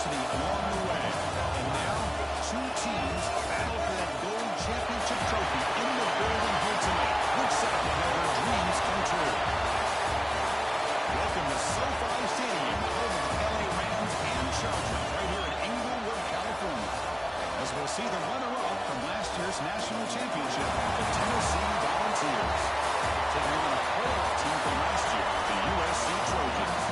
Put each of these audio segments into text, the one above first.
adversity along the way. And now, two teams battle for that gold championship trophy in the building here tonight. Which side will have their dreams come true? Welcome to SoFi Stadium, home of the LA Rams and Chargers, right here in Inglewood, California. As we'll see the runner-up from last year's national championship, the Tennessee Volunteers, taking on a playoff team from last year, the USC Trojans.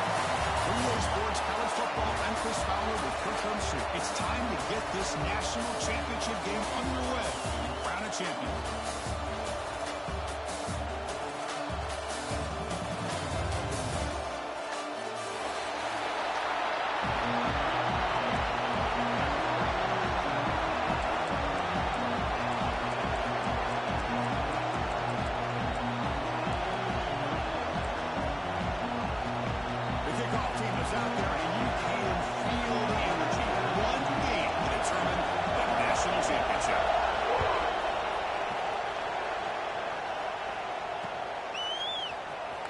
For EA Sports College Football, I'm Chris Fowler with Kirk Herbstreit. It's time to get this national championship game underway and crown a champion.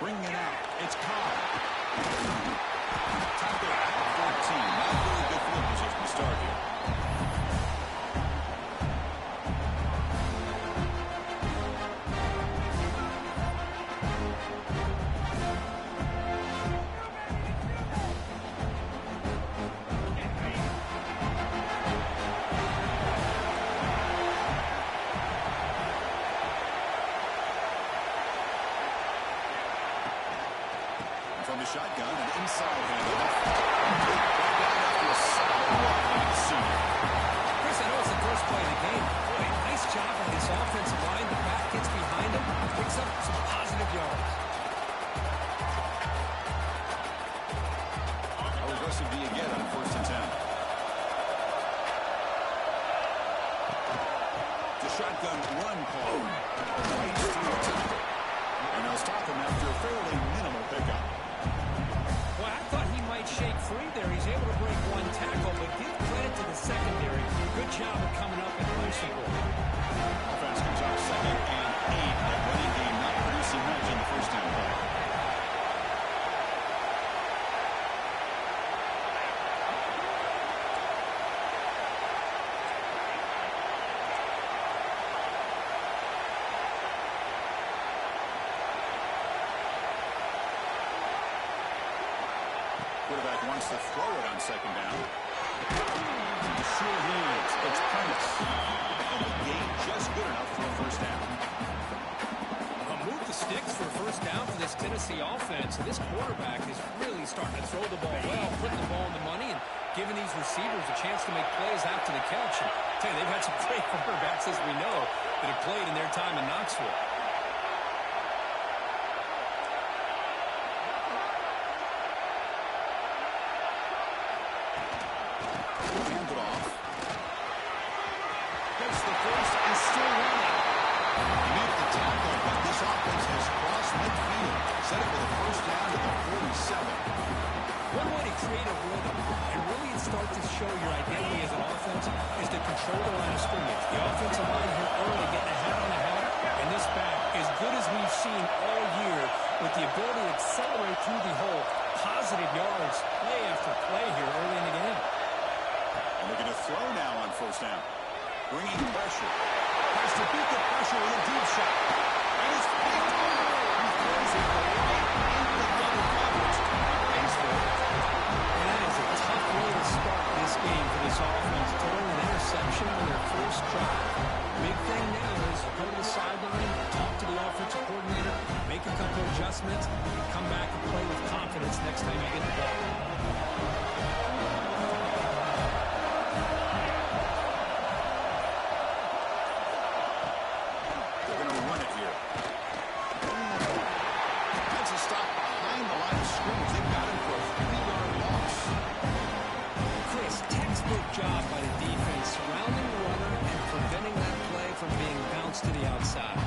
Bringing it out. It's Cobb. Tackled at 14. Not really good field position to start here. From the shotgun, an inside handoff. Right down after a solid run by the senior. Chris, I know it's the first play of the game. Boy, nice job on this offensive line. The back gets behind him, picks up some positive yards. How aggressive do you get on first and 10? The shotgun run call. Right through the tackle. And they'll stop him after a fairly minimal pickup. Well, I thought he might shake free there. He's able to break one tackle, but give credit to the secondary. Good job of coming up and punishing for him. Offense comes out 2nd and 8. That running game not producing much in the first down play. Quarterback wants to throw it on 2nd down. Sure hands. It's Prentice. And the game just good enough for a first down. Move the sticks for a first down for this Tennessee offense. And this quarterback is really starting to throw the ball well, putting the ball in the money, and giving these receivers a chance to make plays after the catch. And I tell you, they've had some great quarterbacks, as we know, that have played in their time in Knoxville. With the ability to accelerate through the hole, positive yards, play after play here early in the game. And they're going to throw now on first down. Bringing pressure. Tries to beat the pressure with a deep shot. And it's picked up. He throws it right into the double coverage. Thanks for it. And that is a tough way to start this game for this offense. Throwing an interception on their first drive. Big thing now is go to the sideline, talk to the offensive coordinator, make a couple adjustments, and come back and play with confidence next time you get the ball. They're going to run it here. That's a stop behind the line of scrimmage. They've got him for a 3-yard loss. Chris, textbook job by the defense, surrounding the runner and preventing that play from being bounced to the outside.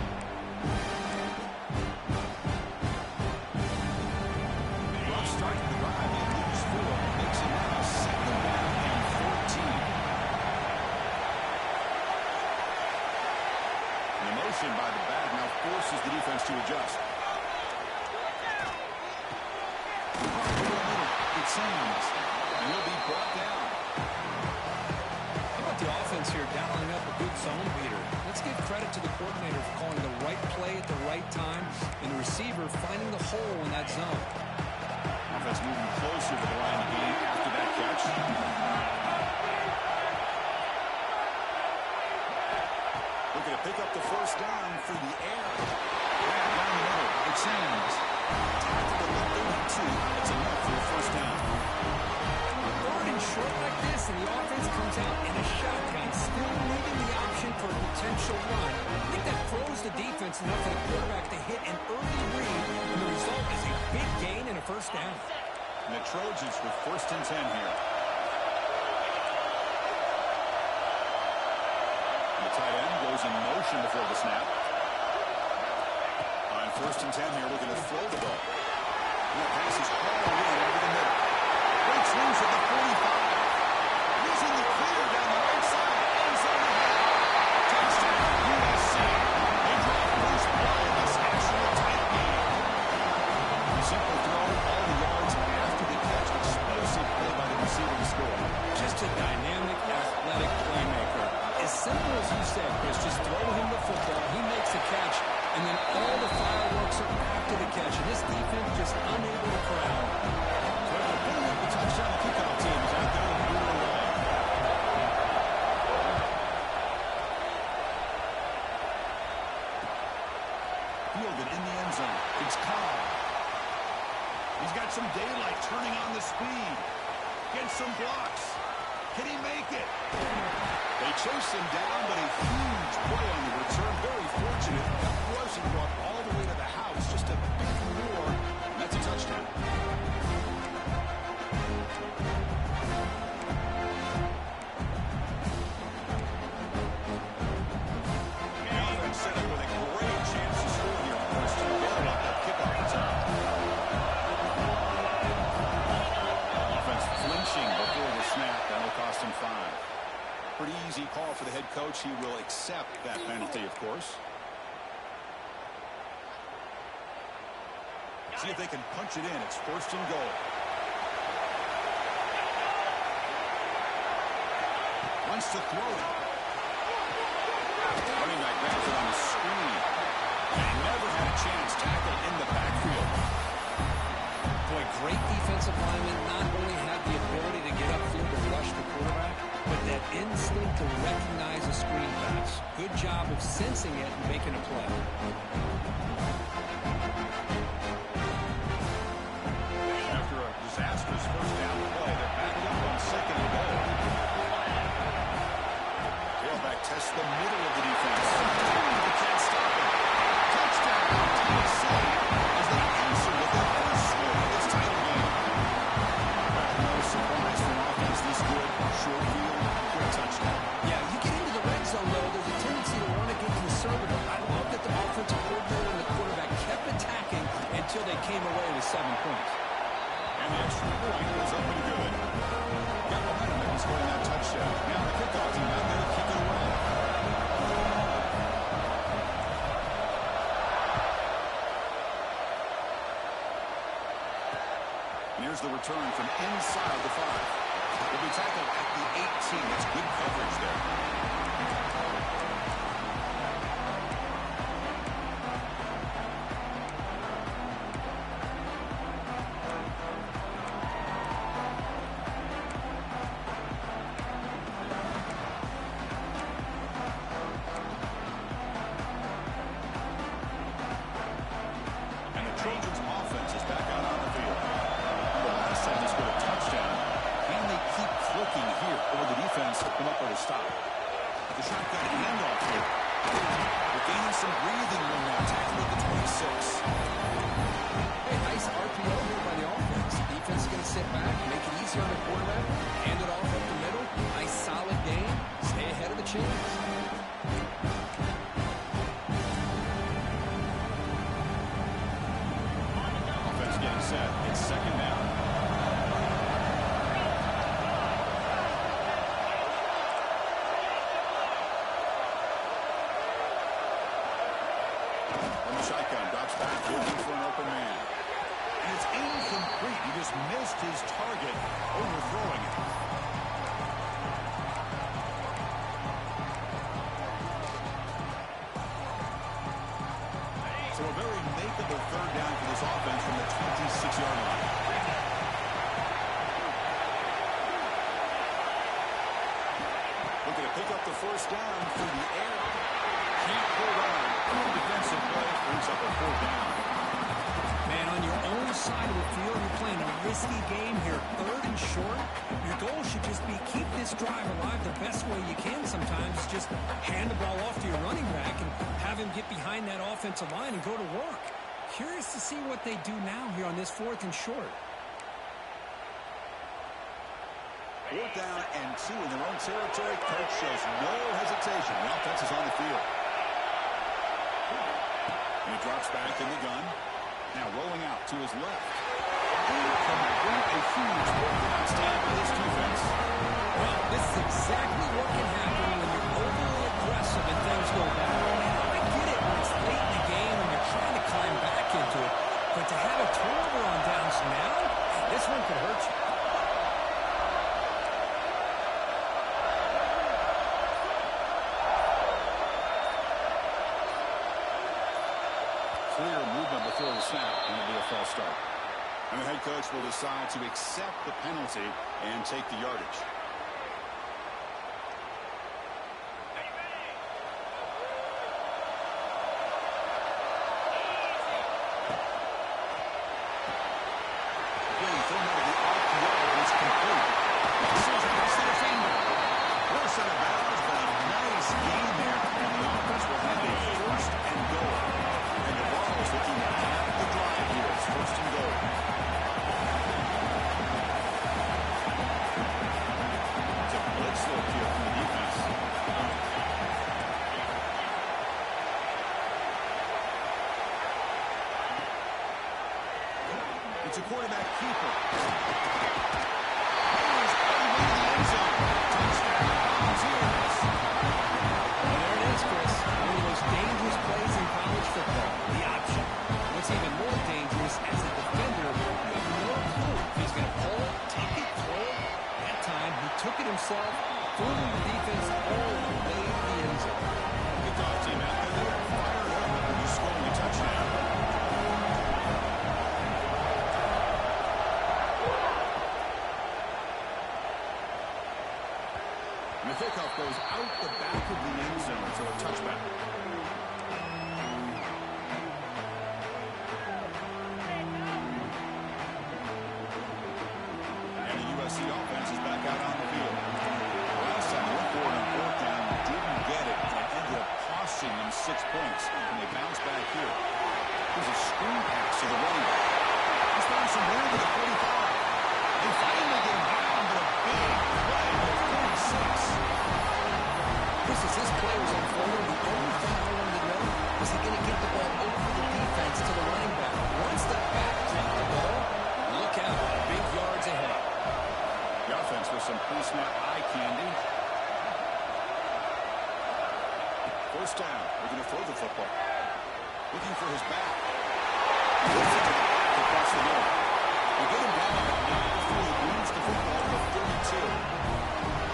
Starting the drive, he moves forward, makes it now 2nd down and 14. The motion by the back now forces the defense to adjust. It seems, and he'll be brought down. dialing up a good zone beater. Let's give credit to the coordinator for calling the right play at the right time and the receiver finding the hole in that zone. Offense moving closer to the line of game after that catch. Looking to pick up the first down through the air. Right down the middle. It's Sands. Tackled at the 32. It's enough for a first down. Third and short like this, and the offense comes out in a shotgun, still leaving the option for a potential run. I think that throws the defense enough for the quarterback to hit an early read, and the result is a big gain and a first down. And the Trojans with 1st and 10 here. The tight end goes in motion before the snap. On 1st and 10 here, looking to throw the ball. And the pass is all in over the middle. Breaks loose at the 45. Using the clear down the right side. Ends on the head. Touchdown, USC. They drop first blood in this national title game. Simple throw, all the yards after the catch. Explosive play by the receiver to score. Just a dynamic, athletic playmaker. As simple as you said, Chris, just throw him the football, he makes the catch, and then all the fireworks are after the catch. And this defense just unable to corral. So after putting up the touchdown, the kickoff team is out there and moving away. Fielded in the end zone. It's Cobb. He's got some daylight turning on the speed. Gets some blocks. Can he make it? They chase him down, but a huge play on the return. Very fortunate. Got Rosen brought all the way to the house just a bit more. And that's a touchdown. The offense set up with a great chance to score here. First and goal off that kickoff return. Offense flinching before the snap. That'll cost him 5. Pretty easy call for the head coach. He will accept that penalty, of course. See if they can punch it in. It's 1st and goal. Wants to throw it. Running back grabs it on the screen. And never had a chance. Tackled in the backfield. Boy, great defensive linemen not only have the ability to get upfield to rush the quarterback, but that instinct to recognize a screen pass. Good job of sensing it and making a play. After a disastrous first down play, they're back up on 2nd and goal. Tailback tests the middle of the defense. They can't stop it. Touchdown, Tennessee, as they answer with their first score of this title game. No surprise from offense this good. Short field, quick touchdown. Yeah, you get into the red zone, though, there's a tendency to want to get conservative. I love that the offensive coordinator and the quarterback kept attacking until they came away with 7 points. And the extra point was up and good. Got momentum and scoring that touchdown. Now the kickoff team out there to kick it away. And here's the return from inside the 5. Will be tackled at the 18. That's good coverage there. And the Trojans offense is back out on the field. The last time they scored a touchdown. Can they keep clicking here, or the defense come up with a stop? The shotgun handoff here. They're gaining some breathing room now. Tackle at the 26. Hey, nice RPO here by the offense. The defense is going to sit back, make it easy on the quarterback, hand it off up the middle. Nice solid game. Stay ahead of the chains. Offense getting set. It's 2nd down. From the shotgun, drops back, looking for an open man. And it's incomplete. He just missed his target, overthrowing it. pick up the first down through the air. Can't hold on. Good defensive play brings up a 4th down. Man, on your own side of the field, you're playing a risky game here. 3rd and short. Your goal should just be keep this drive alive the best way you can sometimes. Just hand the ball off to your running back and have him get behind that offensive line and go to work. Curious to see what they do now here on this 4th and short. 4th down and 2 in their own territory. Coach shows no hesitation. The offense is on the field. And he drops back in the gun. Now rolling out to his left. Complete a huge 4th down stand for this defense. Well, this is exactly what can happen when you're overly aggressive and things go bad. I get it when it's late in the game and you're trying to climb back into it. But to have a turnover on downs now, this one could hurt you. Clear movement before the snap, and it'll be a false start. And the head coach will decide to accept the penalty and take the yardage. Getting thrown out of the RPO, and it's complete. This is a defender. What a set of battles, but a nice game there. And the offense will have a 1st and goal. And the ball is looking to have the drive here. It's 1st and goal. It's a blitz look here from the defense. It's a quarterback keeper. He's all the way to the end zone. Touchdown, Volunteers. Well, there it is, Chris. One of the most dangerous plays in college football. The option. What's even more dangerous, as a defender, you have no clue if he's going to pull it, tuck it, throw it. That time, he took it himself, fooling the defense all the way to the end zone. Good job, team out there. They are fired up. He's scoring a touchdown. And the kickoff goes out the back of the end zone for a touchback. And the USC offense is back out on the field. Last time they went for it on 4th down, didn't get it, and ended up costing them 6 points. And they bounce back here. Here's a screen pass to the running back. He's throwing some room to the 45. They finally get him down, but a big play to 46. Chris, as this play was unfolding, the only thing I wanted to know was he going to get the ball over the defense to the running back. One step back, drop the ball. Look out, big yards ahead. The offense with some pre-snap eye candy. 1st down. They're going to throw the football. Looking for his back. Across the middle. They get him down now before he moves the football to 32.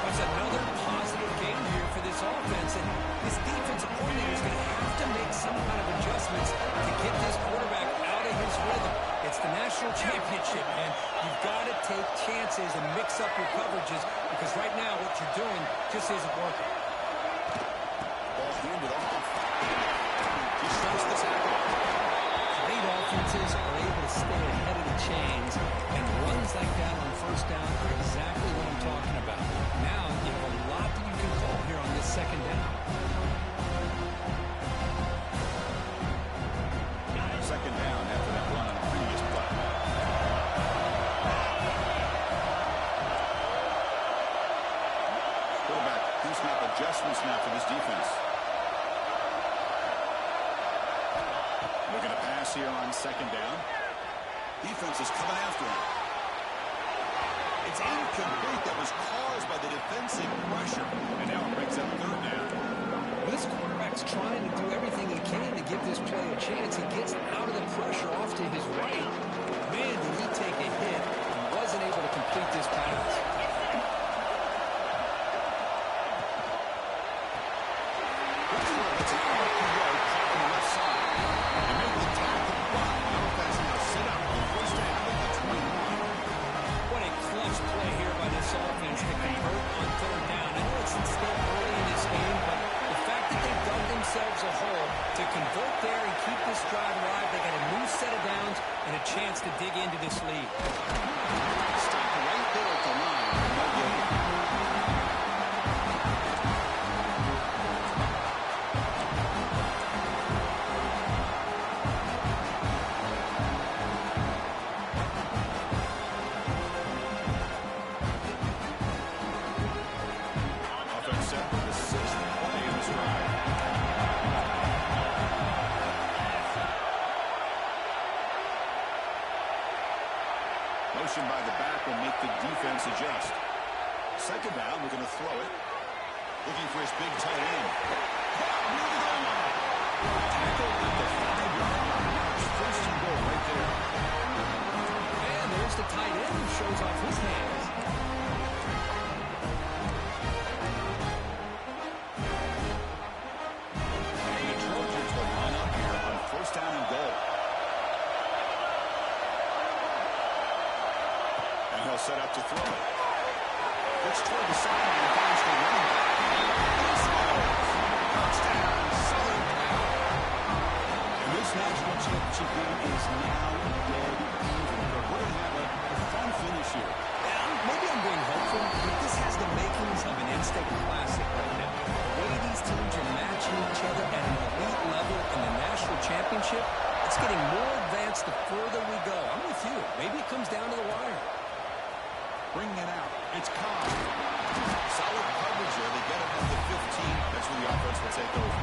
That's another positive game here for this offense, and this defensive coordinator is going to have to make some kind of adjustments to get this quarterback out of his rhythm. It's the national championship, man. You've got to take chances and mix up your coverages, because right now what you're doing just isn't working. Ball handed off. He shows the tackle. Great offenses are able to stay ahead of the chains, and runs like that on 1st down are exactly what I'm talking about. Now you have a lot that you can call here on this 2nd down. 2nd down after that run on the previous play. Quarterback pre-snap adjustments now for this defense. They're going to pass here on 2nd down. Defense is coming after him. It's incomplete. That was caused by the defensive pressure. And now it brings up 3rd down. This quarterback's trying to do everything he can to give this play a chance. He gets out of the pressure off to his right. Man, did he take a hit and wasn't able to complete this pass. It's an RPO caught on the left side. They make the tackle, but the offense now set up on 1st down at the 21. What a clutch play here by this offense to convert on 3rd down. I know it's still early nice lead. Stop right there at the line. No gain. Offense set for the 6th play in this drive. Motion by the back will make the defense adjust. Second down, we're going to throw it. Looking for his big tight end. Tackle at the 5-yard line. It's first and goal right there. And there's the tight end who shows off his hands. The Trojans will line up here on first down and goal. He'll set up to throw it. Looks toward the sideline and finds the running back. He scores. Touchdown, Southern Cal. And this national championship game is now dead even. But we're going to have a fun finish here. Yeah, maybe I'm being hopeful, but this has the makings of an in-state classic right now. The way these teams are matching each other at an elite level in the national championship, it's getting more advanced the further we go. I'm with you. Maybe it comes down to the wire. Bringing it out. It's Cobb. Solid coverage there. They get it at the 15. That's where the offense will take over.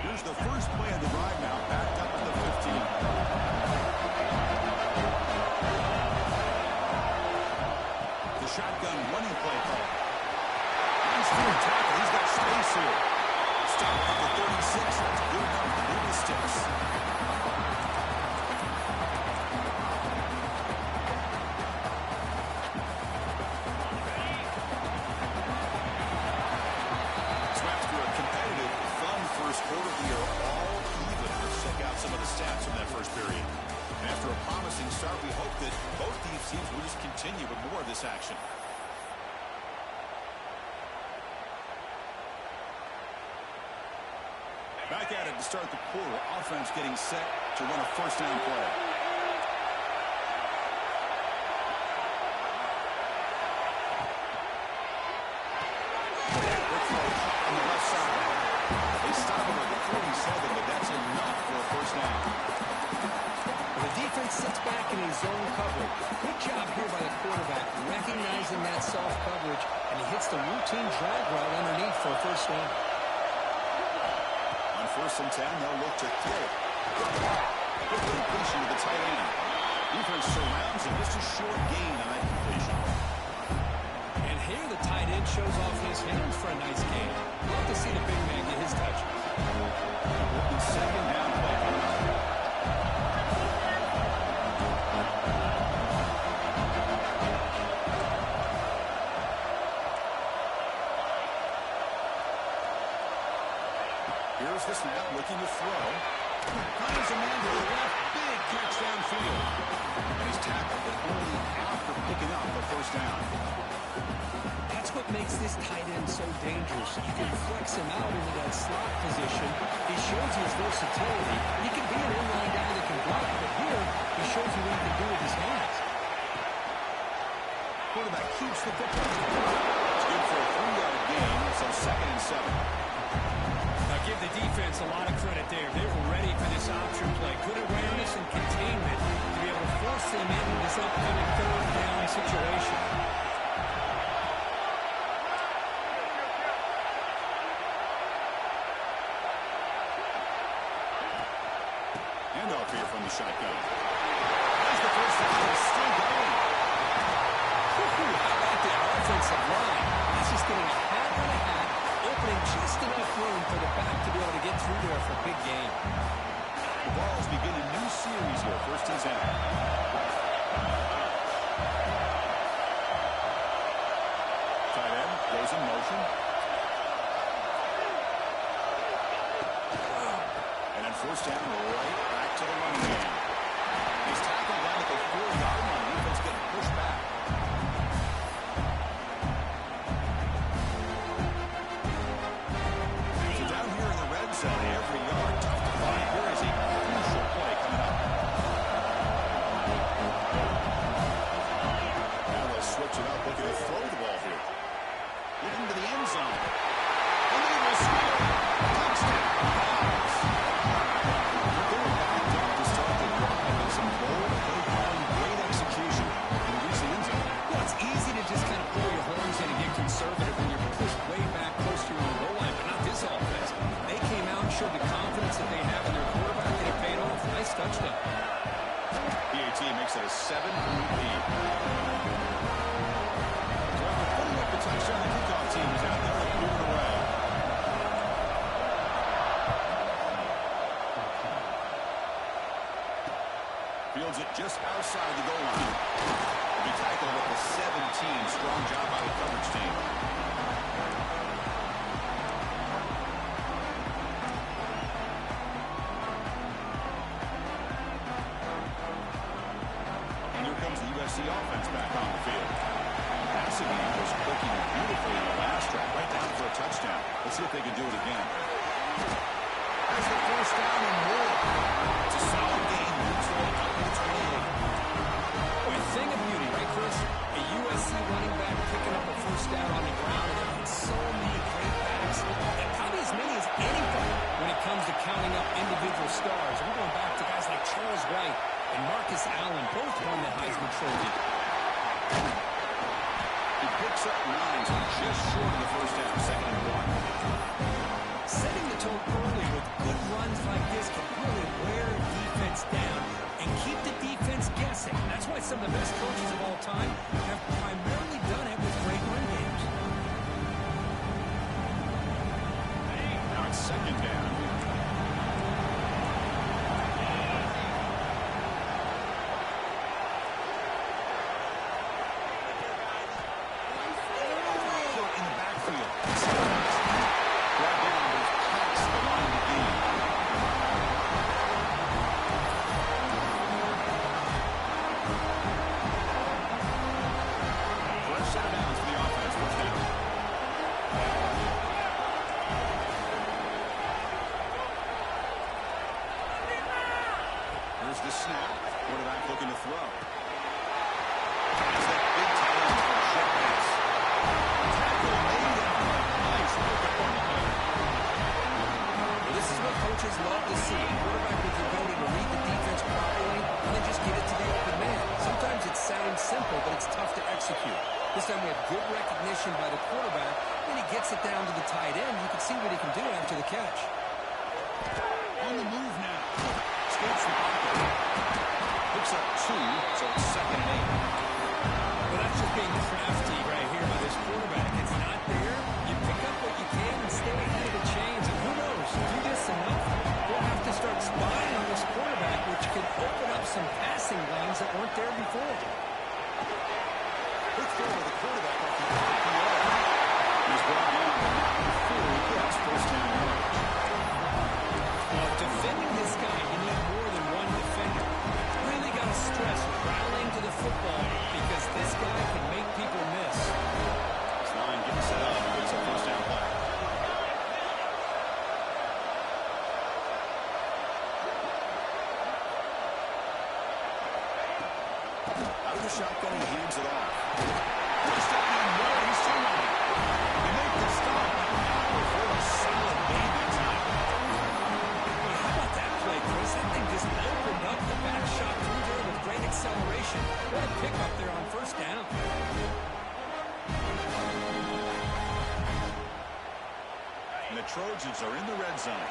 Here's the first play of the drive now. Backed up at the 15. The shotgun running play call. Nice field tackle. He's got space here. Stop at the 36. That's good enough to move the sticks. So after a competitive, fun first quarter, we are all even. Let's check out some of the stats from that first period. And after a promising start, we hope that both these teams will just continue with more of this action. Back at it to start the quarter. Offense getting set to run a first down play. Quick throw on the left side. They stop him at the 47, but that's enough for a first down. The defense sits back in his zone coverage. Good job here by the quarterback, recognizing that soft coverage, and he hits the routine drag route underneath for a first down. First and 10, they'll look to throw it. Good completion to the tight end. Defense surrounds him. Just a short gain on that completion. And here the tight end shows off his hands for a nice gain. Love to see the big man get his touches. Second down play coming up. Here's the snap, looking to throw. Finds a man to the left. Big catch downfield. And he's tackled, but only after picking up a first down. That's what makes this tight end so dangerous. You can flex him out into that slot position. He shows his versatility. He can be an inline guy that can block, but here he shows you what he can do with his hands. Quarterback keeps the football. It's good for a 3-yard gain. So second and 7. Give the defense a lot of credit there. They were ready for this option play. Good awareness and containment to be able to force them into this upcoming third down situation. Handoff here from the shotgun. There's the first down. It's still going. How about the offensive line? He's just getting a hat on a hat, opening just enough room for the back to be able to get through there for a big gain. The Vols begin a new series here. First and 10. Tight end goes in motion. And then first down right back to the running game. He's tackled down at the 4-yard line. Defense getting pushed back. Fields it just outside the goal line. He'll be tackled at the 17. Strong job by the coverage team. And here comes the USC offense back on the field. Passing game was clicking beautifully in the last drive, right down for a touchdown. Let's see if they can do it again. There's the first down and more. It's a solid game. Moves the ball up to the 28. A thing of beauty, right, Chris? A USC running back picking up a first down on the ground, and there are so many great backs, and probably as many as anybody when it comes to counting up individual stars. We're going back to guys like Charles Wright and Marcus Allen, both won the Heisman Trophy. He picks up 9, so just short of the first down, 2nd and 1. Setting the tone early with good runs like this can really wear defense down and keep the defense guessing. That's why some of the best coaches of all time have primarily done it with great run games. Now it's 2nd down. In the backfield. Brought down, but it's past the line of the game. First set of downs for the offense. First down. Here's the snap. Quarterback looking to throw. Has that big tight end for a short pass. Tackle made and nice pickup on the play. Well, this is what coaches love to see. A quarterback with the ability to read the defense properly and then just get it to the open man. Sometimes it sounds simple, but it's tough to execute. This time we have good recognition by the quarterback, and he gets it down to the tight end. You can see what he can do after the catch. On the move now. Escapes the pocket. Picks up 2, so it's 2nd and 8. Well, that's just being crafty right here by this quarterback. It's not there. You pick up what you can and stay ahead of the chains. And who knows, do this enough, we'll have to start spying on this quarterback, which could open up some passing lanes that weren't there before. Quick throw to the quarterback off the RPO. He's brought down before he gets first down yardage. Well, defending this guy, you need more than one defender. Really got to stress rallying to the football because this guy can make people miss. This line getting set up. It's a first down play. Out of the shotgun, he hands it off. First down and more. He's still on it. They make the stop. Now for a solid gain that time. Well, how about that play, Chris? That thing just opened up the back shot through there with great acceleration. What a pickup there on first down. And the Trojans are in the red zone.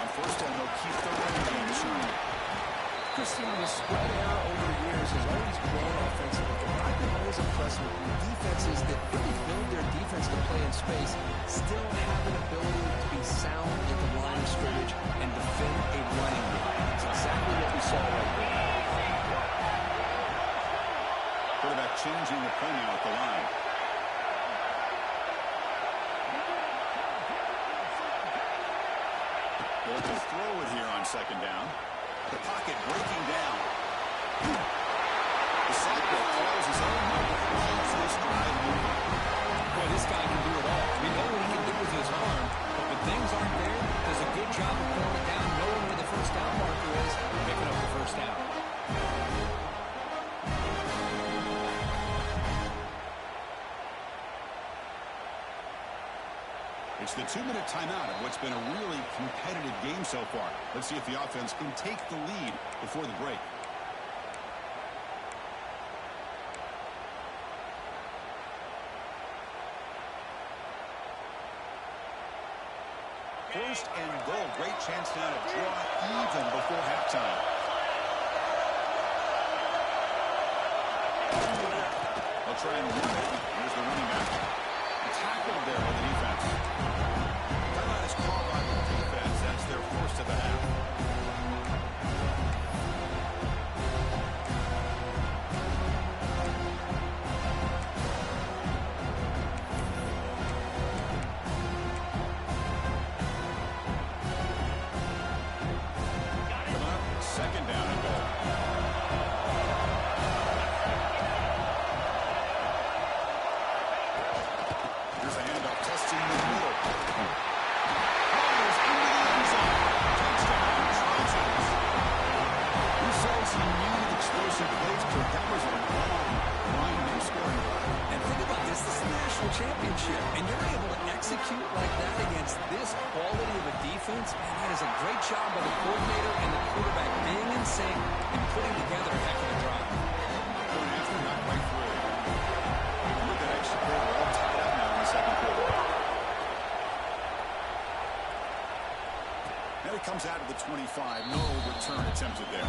On first down, they'll keep the running game showing. Christian, the spread era over the years has always grown offensively. But I've been always impressed with defenses that really build their defense to play in space, still have an ability to be sound at the line of scrimmage and defend a running game. That's exactly what we saw right there. Quarterback changing the play now at the line. They'll to throw it here on 2nd down. The pocket breaking down. The Cyclone calls his own number and keeps this drive moving. Boy, this guy can do it all. We know what he can do with his arm, but when things aren't there, does a good job of throwing it down, knowing where the first down marker is, and picking up the first down. It's the 2-minute timeout of what's been a really competitive game so far. Let's see if the offense can take the lead before the break. First and goal. Great chance now to draw even before halftime. try and run it. Here's the running back. Tackled there by the defense. Timeout is called by the defense. That's their first of the half. Second down and goal. Here's a handoff, testing the middle. Fires into the end zone. Touchdown, Chargers. Who says he needed explosive plays? But that was a long line, no scoring drive. And think about this. This is a national championship, and you're able to execute like that against this quality of a defense. And that is a great job by the coordinator and the quarterback being in sync and putting together a heck of a drive. Point after, not quite through. Look at extra quarter, all tied up now in the second quarter. And it comes out of the 25. No return attempted there.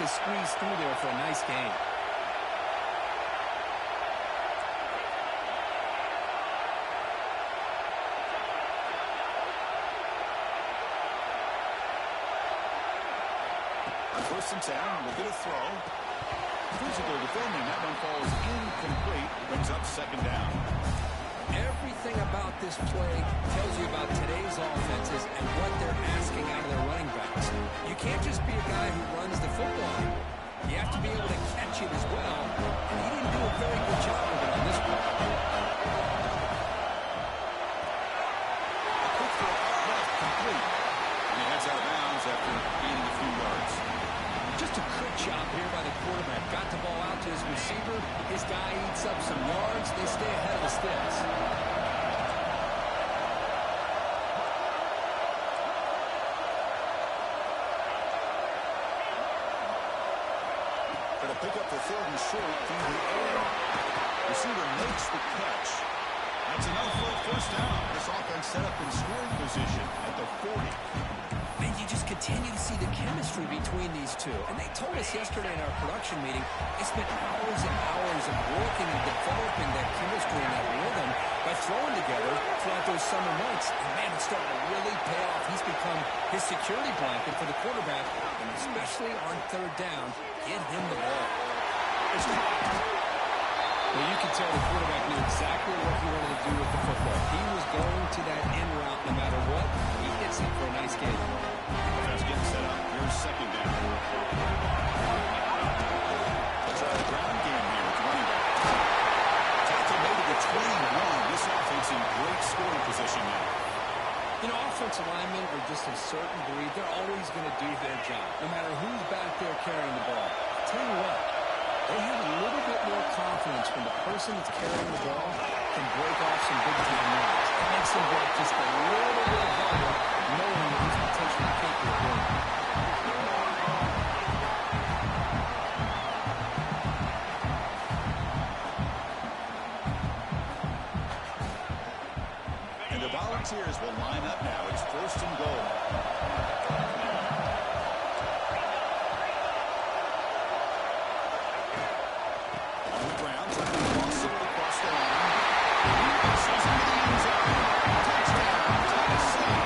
Squeeze through there for a nice game. On first and 10, we'll get a throw. Physical defending, that one falls incomplete, brings up second down. Everything about this play tells you about today's offenses and what they're asking out of their running backs. You can't just be a guy who runs the football. You have to be able to catch it as well, and he didn't do a very good job of it on this play. A quick throw out left, complete. And he heads out of bounds after gaining a few yards. Just a good job here by the quarterback. Got the ball out to his receiver. His guy eats up some yards. They stay ahead of the sticks. Going to pick up the third and short through the air. Receiver makes the catch. That's enough for a first down. This offense set up in scoring position at the 40. And you just continue to see the chemistry between these two. And they told us yesterday in our production meeting, they spent hours and hours of working and developing that chemistry and that rhythm by throwing together throughout those summer months. And man, it's starting to really pay off. He's become his security blanket for the quarterback, and especially on third down, get him the ball. It's caught. Well, you can tell the quarterback knew exactly what he wanted to do with the football. He was going to that end route no matter what. He hits it for a nice game. Just getting set up. Here's second down. Let's try the ground game here with the running back. Tackle made it to 21. This offense in great scoring position now. You know, offensive linemen are just a certain breed. They're always going to do their job, no matter who's back there carrying the ball. I'll tell you what, they have a little bit more confidence when the person that's carrying the ball can break off some big-time runs. It makes them work just a little bit harder, knowing that he's potentially capable of doing it. And the Volunteers will line up now. It's first and goal. On the ground, trying to cross it across the line. Passes into the end zone. Touchdown, Tennessee.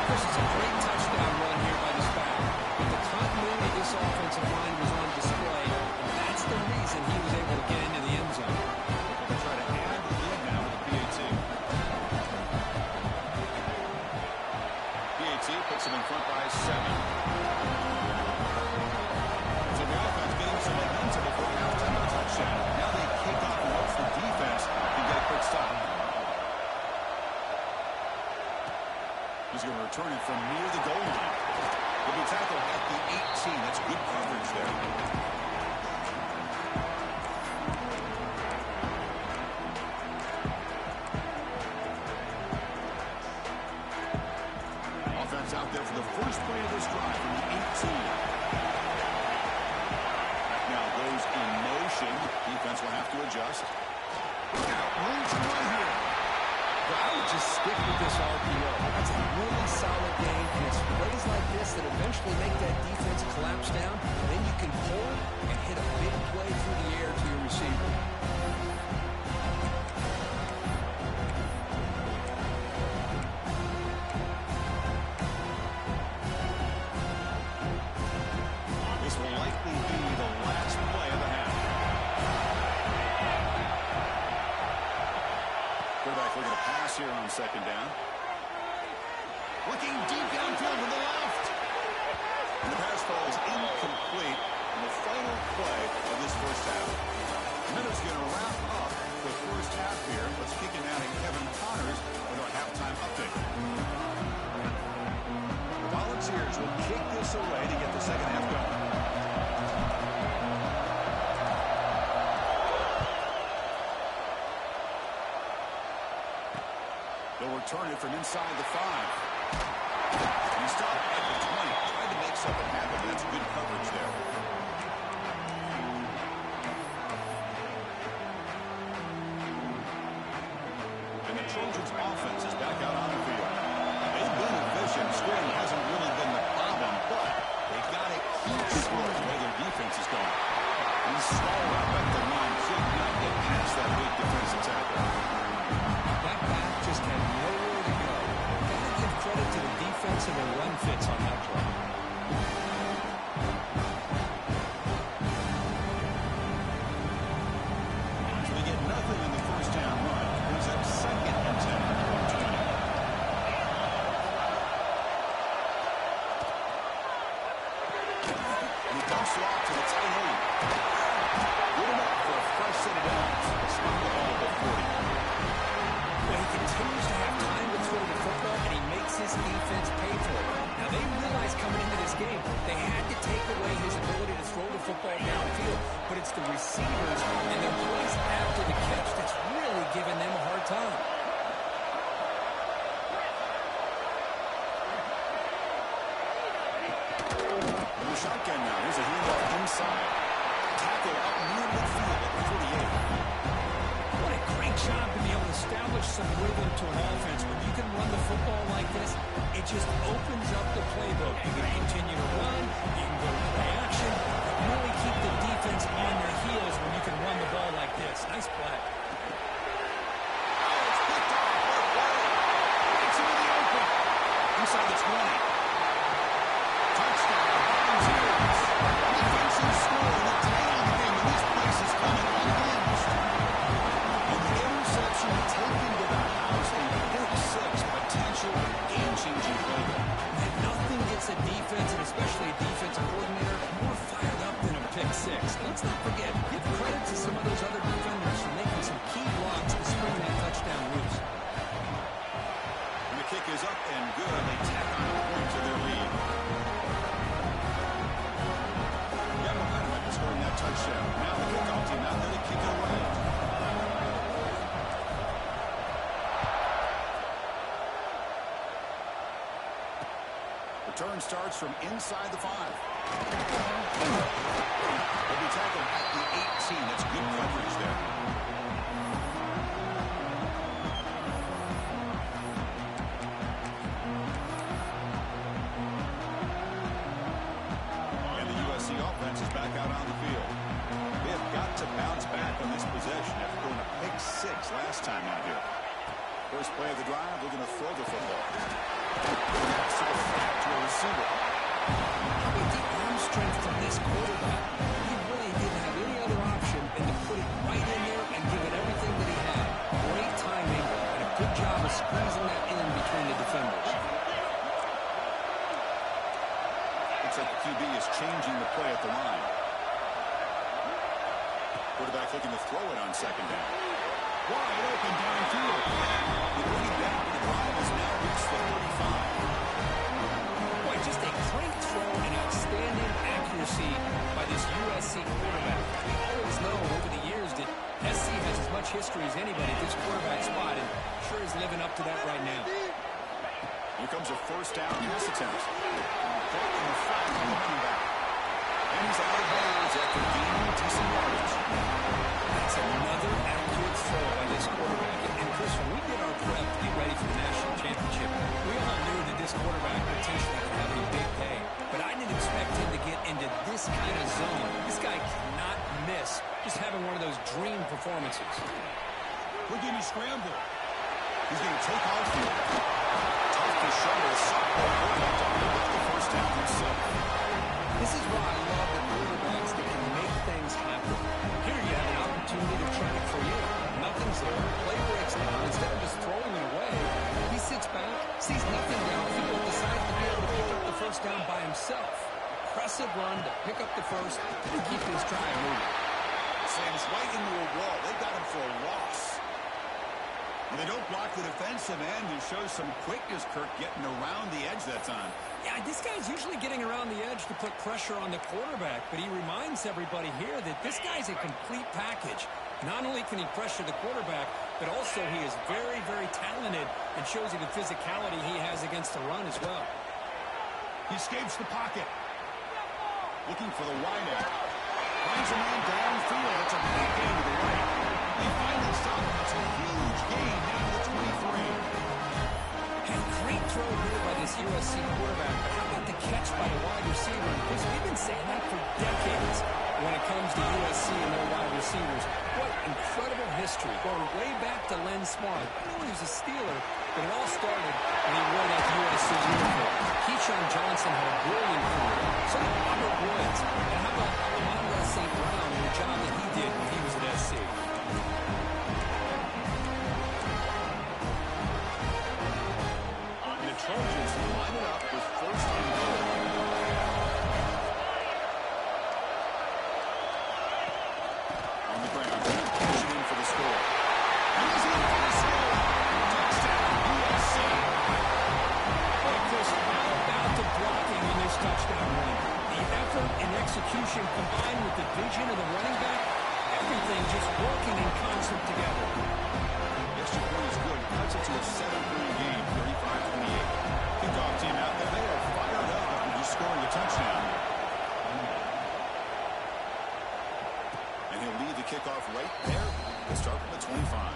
This is a great touchdown run here by this back. But the continuity of this offensive line was on display, and that's the reason he was able to get into the end zone. They'll try to add the lead now with the PAT. PAT puts them in front by 7. So the offense getting some momentum before halftime with a touchdown. Now they kick off and hope the defense can get a quick stop. He's going to return it from near the goal line. He'll be tackled at the 18. That's good coverage there. Offense out there for the first play of this drive from the 18. That now goes in motion. Defense will have to adjust. Look out, room to run here. I would just stick with this RPO. That's a really solid game, and it's plays like this that eventually make that defense collapse down, and then you can pull and hit a big play through the air to your receiver. This will likely be the last play of the half. Quarterback looking to pass here on second down. Looking deep downfield to the left. And the pass falls incomplete in the final play of this first half. Minutes going to wrap up the first half here. Let's kick it out to Kevin Connors with our halftime update. The Volunteers will kick this away to get the second half going. They'll return it from inside the 5. He stopped at the 20. Tried to make something happen. That's good coverage there. And the Trojans' offense is back out on the field. They've been efficient. Scoring hasn't really been the problem, but they've got to keep scoring the way their defense is going. He's stalled up at the line. Should not get past that big defensive tackle. That back just had nowhere to go. Gotta give credit to the defense and the run fits on that play. So they get nothing in the first down run. Brings up second and 10 from 20. And he dumps it off to the tight end. Good enough for a fresh set of downs. Spot the ball at the 40. But he continues to have time to throw the football, and he makes his defense pay for it. Now, they realized coming into this game they had to take away his ability to throw the football downfield, but it's the receivers and their plays after the catch that's really giving them a hard time. In the shotgun now. Here's a handoff inside. Tackle up near midfield at the 48. What a great job to be able to establish some rhythm to an offense. When you can run the football like this, it just opens up the playbook. You can continue to run, you can go to play action, really keep the defense on their heels when you can run the ball like this. Nice play. Oh, it's picked off. What play? It's into the open. Inside the 20. Touchdown. Volunteers. Defensive score. The tie on the game. And this place is coming unhinged. And the interception taken to the house. A pick 6 potential game-changing play. And nothing gets a defense, and especially a defensive coordinator, more fired up than a pick 6. Let's not forget, give credit to some of those other defenders for making some key blocks to spring that touchdown loose. And the kick is up and good. They tack on a point to their lead. Got momentum after scoring that touchdown. Now the kickoff team out there to kick it away. Return starts from inside the 5. They'll be tackled at the 18. That's good coverage there. And the USC offense is back out on the field. They have got to bounce back on this possession after throwing a pick 6 last time out here. First play of the drive, they're going to throw the football. Pass to the flat to a receiver. With the arm strength from this quarterback, he really didn't have any other option than to put it right in there and give it everything that he had. Great timing and a good job of squeezing that in between the defenders. Looks like the QB is changing the play at the line. Quarterback looking to throw it on second down. Wide open downfield. The lead down to the drive has now reached the 35. Boy, just a great throw back to that right now. Here comes a first down pass attempt. Brought in the flat from the running back. And he's out of bounds after gaining decent yardage. That's another accurate throw by this quarterback. And Chris, when we did our prep to get ready for the national championship, we all knew that this quarterback potentially could have a big day. But I didn't expect him to get into this kind of zone. This guy cannot miss just having one of those dream performances. We're getting a scramble. He's going to take off here. Tough to show a sophomore quarterback to pick up the first down himself. This is why I love the quarterbacks that can make things happen. Here you have an opportunity to try to create. Nothing's there. Play breaks down. Instead of just throwing it away, he sits back, sees nothing downfield, decides to be able to pick up the first down by himself. Impressive run to pick up the first and keep this drive moving. Sam's right into a wall. They got him for a loss. When they don't block the defensive end, it shows some quickness, Kirk, getting around the edge that time. Yeah, this guy's usually getting around the edge to put pressure on the quarterback, but he reminds everybody here that this guy's a complete package. Not only can he pressure the quarterback, but also he is very, very talented and shows you the physicality he has against the run as well. He escapes the pocket. Looking for the wide end. Finds a man downfield. It's a big gain to the right. They finally stop him. It's a huge gain down to the 23. Hey, great throw here by this USC quarterback. But how about the catch by the wide receiver? And Chris, we've been saying that for decades when it comes to USC and their wide receivers. What incredible history. Going way back to Len Smart. I know he was a Steeler, but it all started when he wore that USC uniform. Keyshawn Johnson had a brilliant career. So did Robert Woods. And how about Amon-Ra St. Brown and the job that he did when he was at SC? The Trojans line it up with first and goal. On the ground, pushing in for the score. He's in for the score. Touchdown, USC. Hey, Chris, how about the blocking on this touchdown run? The effort and execution combined with the vision of the running back, everything just working in concert together. Extra point is good. Cuts it to a 7-point game, 35-28. Kickoff team out there. They are fired up after just scoring a touchdown. And he'll lead the kickoff right there. We'll start from the 25.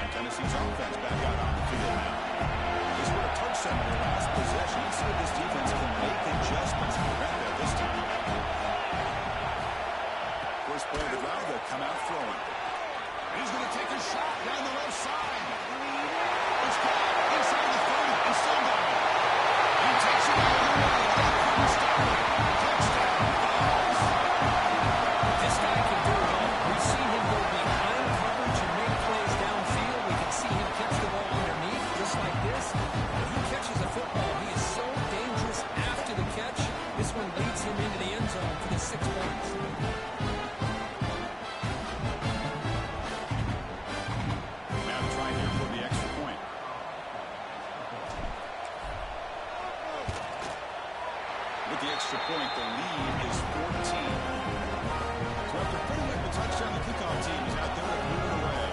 And Tennessee's offense back out on the field now. They scored a touchdown in their last possession. Let's see if this defense can make adjustments to prevent that this time. First play of the drive, they'll come out throwing. He's going to take a shot down the left side. It's caught inside the 30 and still got it. He takes it all the way. They couldn't stop it. Touchdown, Eagles. This guy can do it all. We've seen him go behind coverage and make plays downfield. We can see him catch the ball underneath just like this. When he catches a football, he is so dangerous after the catch. This one leads him into the end zone for the 6 points. Now to try here for the extra point. With the extra point, the lead is 14. So after putting up the touchdown, the kickoff team is out there to move it away.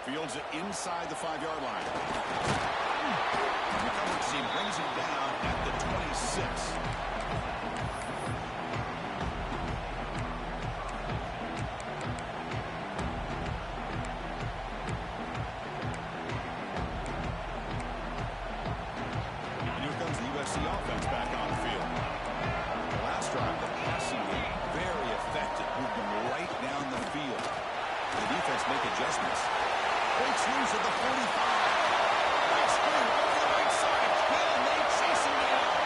Fields it inside the 5-yard line. The coverage team brings it down at the 26. And here comes the USC offense back on the field. The last drive, the passing game, very effective. Moved them right down the field. The defense make adjustments. Breaks loose at the 45. Big spin over the right side. Hill and they chase him down.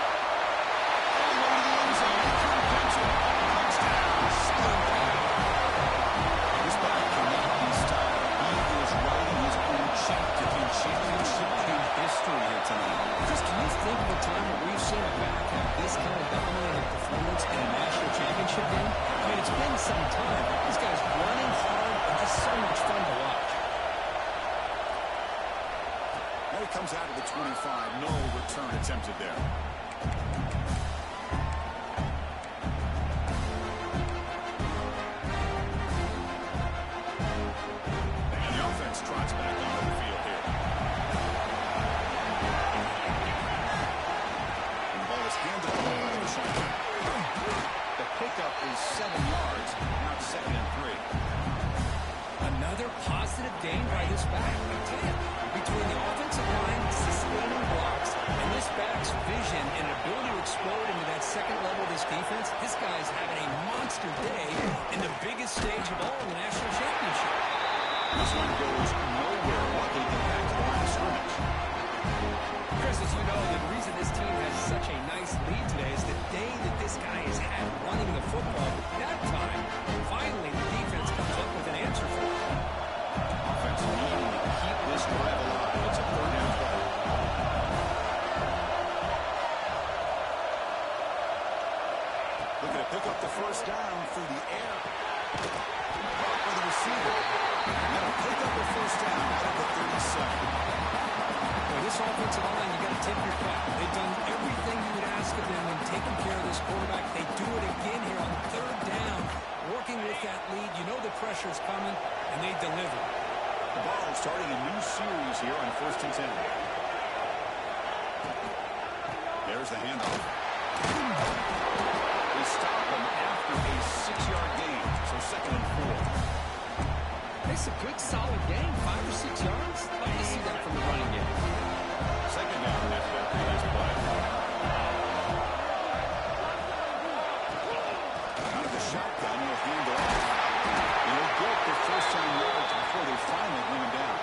All the way to the end zone. He couldn't catch it. Touchdown. Southern Cal. This back cannot be stopped. He is writing his own chapter in championship game history here tonight. Chris, can you think of a time where we've seen a back have this kind of dominating performance in a national championship game? I mean, it's been some time. This guy's running hard and just so much fun to watch. Here It comes out of the 25. No return attempted there. And the offense trots back onto the field here. And the ball is handed off by the shotgun. The pickup is 7 yards. Now it's 2nd and 3. Another positive gain by this back. I tell you, between the offensive line sustaining blocks and this back's vision and ability to explode into that second level of this defense, this guy's having a monster day in the biggest stage of all in the national championship. This one goes nowhere. Lucky to get back to the line of scrimmage. Chris, as you know, the reason this team has such a nice lead today is the day that this guy has had running the football. That time, finally, the defense comes up with an answer for it. Offense needing to keep this drive alive. It's a 3rd down play. Looking to pick up the 1st down through the air. Caught by the receiver. And that'll pick up the 1st down out of the 37. Well, this offensive line, you got to tip your cap. They've done everything you would ask of them in taking care of this quarterback. They do it again here on 3rd down, working with that lead. You know the pressure's coming, and they deliver. The ball starting a new series here on 1st and 10. There's the handoff. They stop him after a 6-yard gain, so 2nd and 4. It's a good, solid game, 5 or 6 yards. Like to see that from the running game. 2nd down after that previous play. Out of the shotgun, he'll hand it off. They'll get the 1st-down yards before they finally bring him down.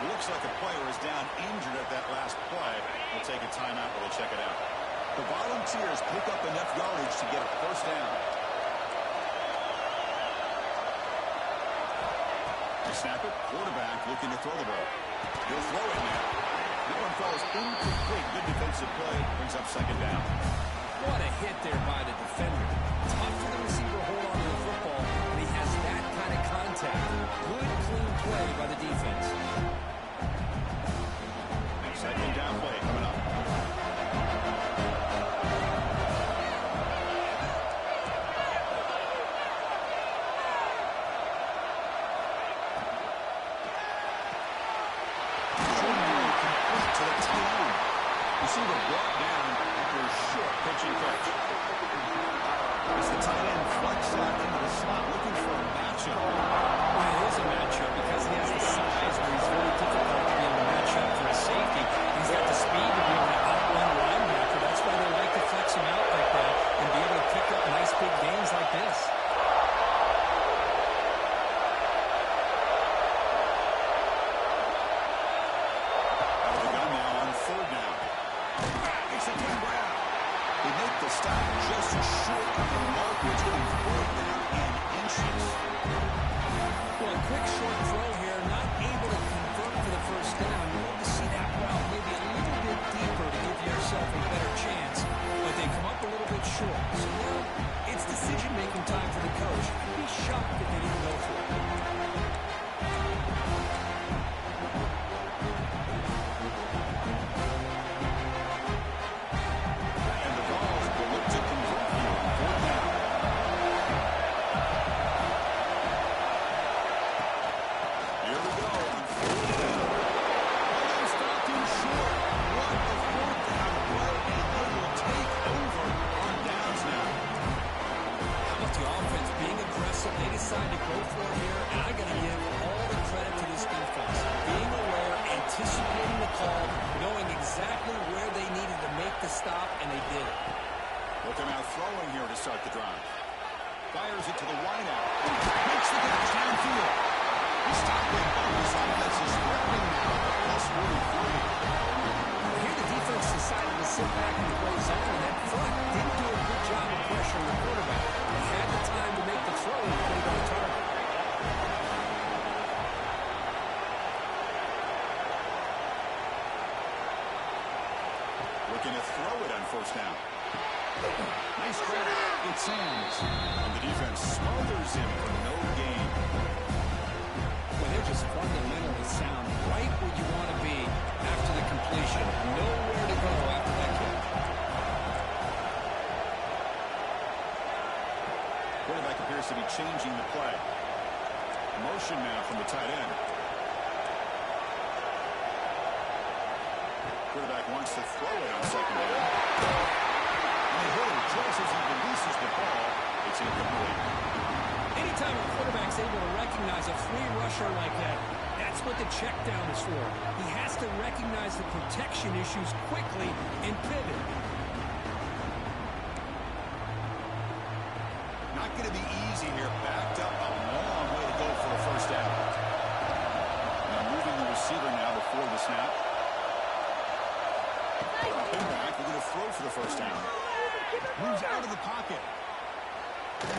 Looks like a player is down injured at that last play. We'll take a timeout while they check it out. The Volunteers pick up enough yardage to get a 1st down. They snap it. Quarterback looking to throw the ball. He'll throw it now. That one falls incomplete. Good defensive play. Brings up 2nd down. What a hit there by the defender. Tough for the receiver to hold on to the football, but he has that kind of contact. Good, clean play by the defense. 2nd down play coming up. Receiver brought down after a short pitching catch. As the tight end flex out into the slot, looking for a matchup. Well, it is a matchup because he has the size where he's very difficult to be able to match up for a safety. He's got the speed to be able to outrun a linebacker. That's why they like to flex him out like that and be able to pick up nice big gains like this. Stop just short of the mark, which will be 4th down in inches. Well, a quick short throw here, not able to convert for the 1st down. You want to see that route maybe a little bit deeper to give yourself a better chance, but they come up a little bit short. So now it's decision-making time for the coach. I'd be shocked if they didn't go for it. Fires it to the wideout. Makes the catch downfield. He's stopped it. His offense is threatening now. Plus 43. Here the defense decided to sit back and play zone, and that front didn't do a good job of pressuring the quarterback. They had the time to make the throw and put it on target. Looking to throw it on 1st down. Nice grab. It's Sands. And the defense smothers him for no gain. Well, they're just fundamentally sound, right where you want to be possession. Nowhere to go after that kick. Quarterback appears to be changing the play. Motion now from the tight end. Quarterback wants to throw it on second down. And he hit it just as he releases the ball. It's incomplete. Anytime a quarterback's able to recognize a free rusher like that, that's what the check down is for. He has to recognize the protection issues quickly and pivot. Not going to be easy here. Backed up a long way to go for a first down. Now moving the receiver now before the snap. Pin back. We're going to throw for the first down. Moves out of the pocket.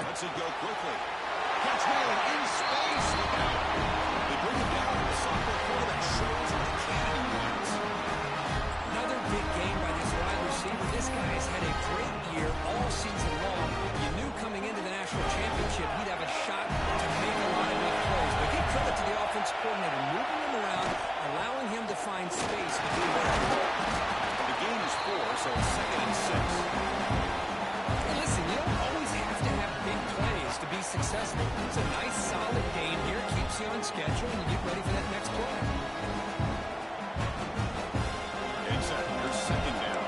Lets it go quickly. Catch made in space. Look out. They bring it down. The sophomore quarterback shows what he can do once. Another big game by this wide receiver. This guy has had a great year all season long. You knew coming into the national championship he'd have a shot to make a lot of big plays. But give credit to the offensive coordinator, moving him around, allowing him to find space to do that. The game is 4, so it's 2nd and 6. Listen, you don't always have to have big plays to be successful. It's a nice, solid game here. Keeps you on schedule, and you get ready for that next play. Game set. Here's second down.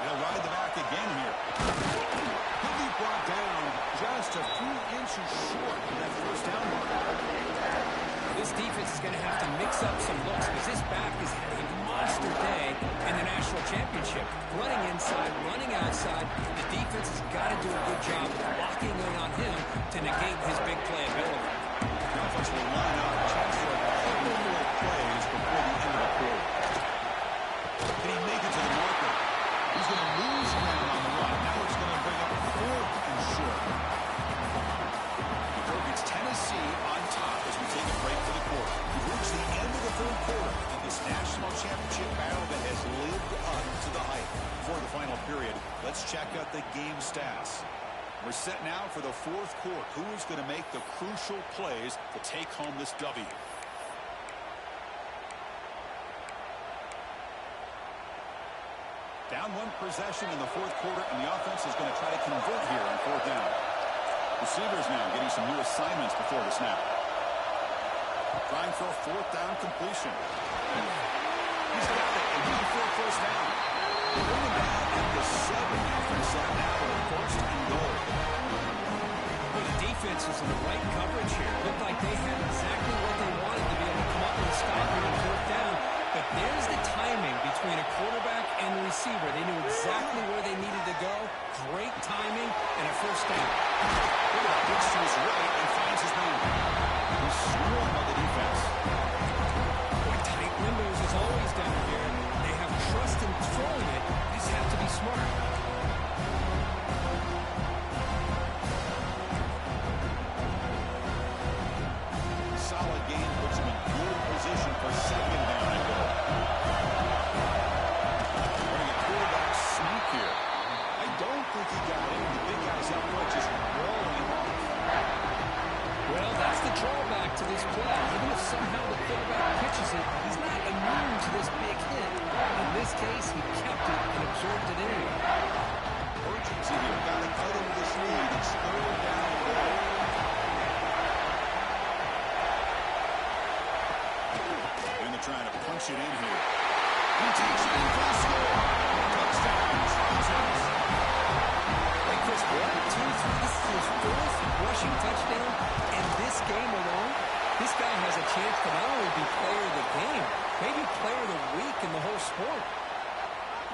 They'll ride the back again here. He'll be brought down just a few inches short of that first down mark. This defense is going to have to mix up some looks because this back has had a monster day in the national championship. Running inside, running outside. The defense has got to do a good job locking in on him to negate his big play ability. The offense will line up, chance for a couple more plays before the end of the quarter. Can he make it to the marker? He's going to lose ground on the run. Now it's going to bring up 4th and short. It's Tennessee on top as we take a break for the quarter. We've reached the end of the 3rd quarter in this national championship battle that has lived up to the hype. Before the final period, let's check out the game stats. We're set now for the 4th quarter. Who is going to make the crucial plays to take home this W? Down 1 possession in the 4th quarter, and the offense is going to try to convert here on 4th down. Receivers now getting some new assignments before the snap. Trying for a 4th down completion. He's got it, and he's for a first down. They're bringing down at the 7 after a set now with a 1st and goal. Well, the defense is in the right coverage here. Looked like they had exactly what they wanted to be able to come up with a stop here on 4th down. But there's the timing between a quarterback and the receiver. They knew exactly where they needed to go. Great timing and a first down. Quarterback looks to his right and finds his man. He's swarmed by the defense. Boy, tight windows as always down here. They have trust in throwing it. You just have to be smart. Solid game puts him in good position for 2nd down and goal. Running a quarterback sneak here. I don't think he got in. The big guy's out front just rolling him off. Well, that's the drawback to this play. Even if somehow the quarterback pitches it, he's not immune to this big hit. In this case, he kept it and absorbed it anyway. Urgency here. Got to cut into this lead. It's 3rd down and goal. And they're trying to punch it in here. He takes it in for the score. Touchdown, Trojans. Hey, Chris, 1, 2, 3. This is his 4th rushing touchdown. And this game alone, this guy has a chance to not only be player of the game, maybe player of the week in the whole sport.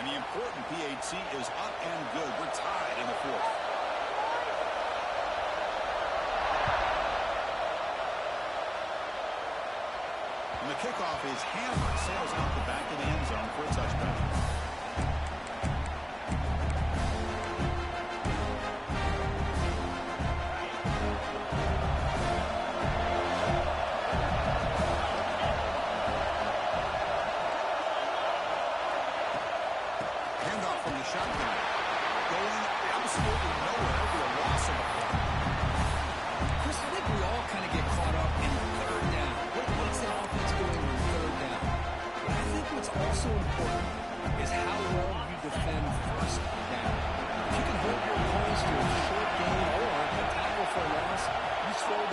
And the important PAT is up and good. We're tied in the 4th. And the kickoff is hammered. Sails out the back of the end zone for a touchback. Handoff from the shotgun. Going absolutely nowhere for a loss of a play. Chris, I think we all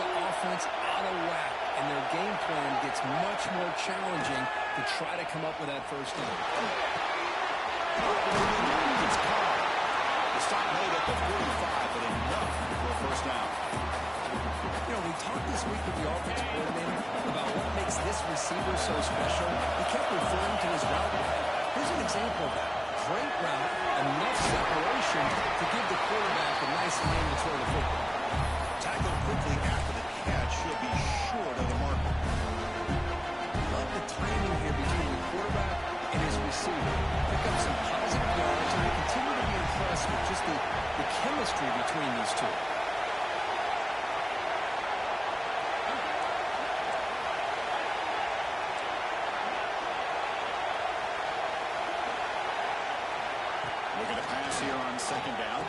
the offense out of whack, and their game plan gets much more challenging to try to come up with that first down. It's caught. The stop made at the 45, but enough for a first down. You know, we talked this week with the offensive coordinator about what makes this receiver so special. He kept referring to his route. Here's an example of that. Great route, enough separation to give the quarterback a nice lane to throw the football. Tackled quickly after the catch. He'll be short of the marker. Love the timing here between the quarterback and his receiver. Pick up some positive yards, and I continue to be impressed with just the chemistry between these two. Looking to pass here on second down.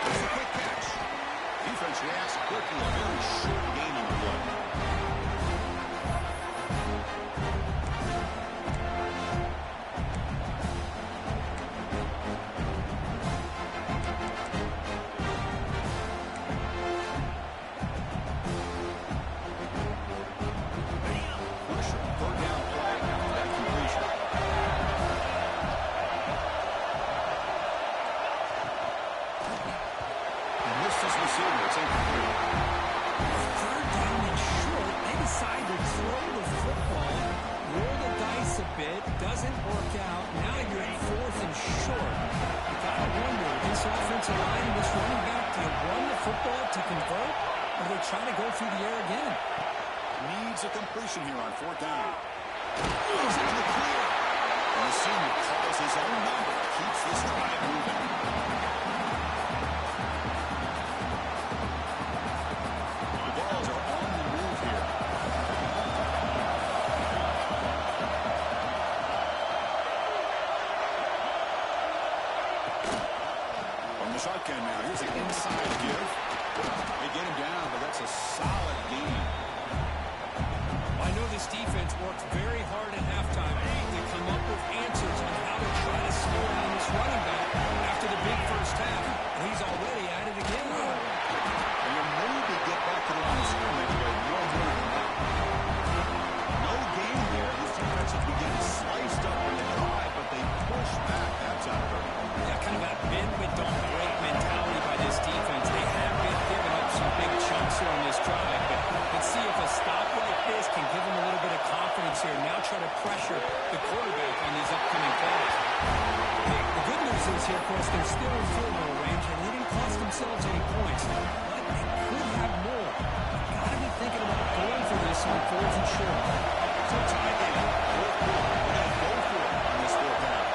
There's a quick catch. Defense reacts quickly. A very short gain on the play. Pressure. Third down play after that completion. Receiver, it's incomplete. Third down and short. They decide to throw the football, roll the dice a bit, doesn't work out. Now you're at fourth and short. You gotta wonder, this offensive line, this running back, do you run the football to convert, or do they try to go through the air again? Needs a completion here on fourth down. Goes into the clear. And the senior calls his own number. Keeps this drive moving. Shotgun now. Here's an inside give. They get him down, but that's a solid gain. I know this defense worked very hard at halftime to come up with answers on how to try to slow down this running back after the big first half. And he's already at it again. And you maybe get back to the line of scrimmage, but no more than that. No gain there. This defense has been getting sliced up in the drive, but they push back outside of it. Yeah, kind of that bend but don't break mentality by this defense. They have been giving up some big chunks here on this drive, but let's see if a stop like this can give them a little bit of confidence here. Now try to pressure the quarterback on these upcoming plays. The good news is here, of course, they're still in field goal range, and they didn't cost themselves any points, but they could have more. Got to be thinking about going for this on fourth and short. So tie game. Fourth quarter. They're going to go for it on this fourth down.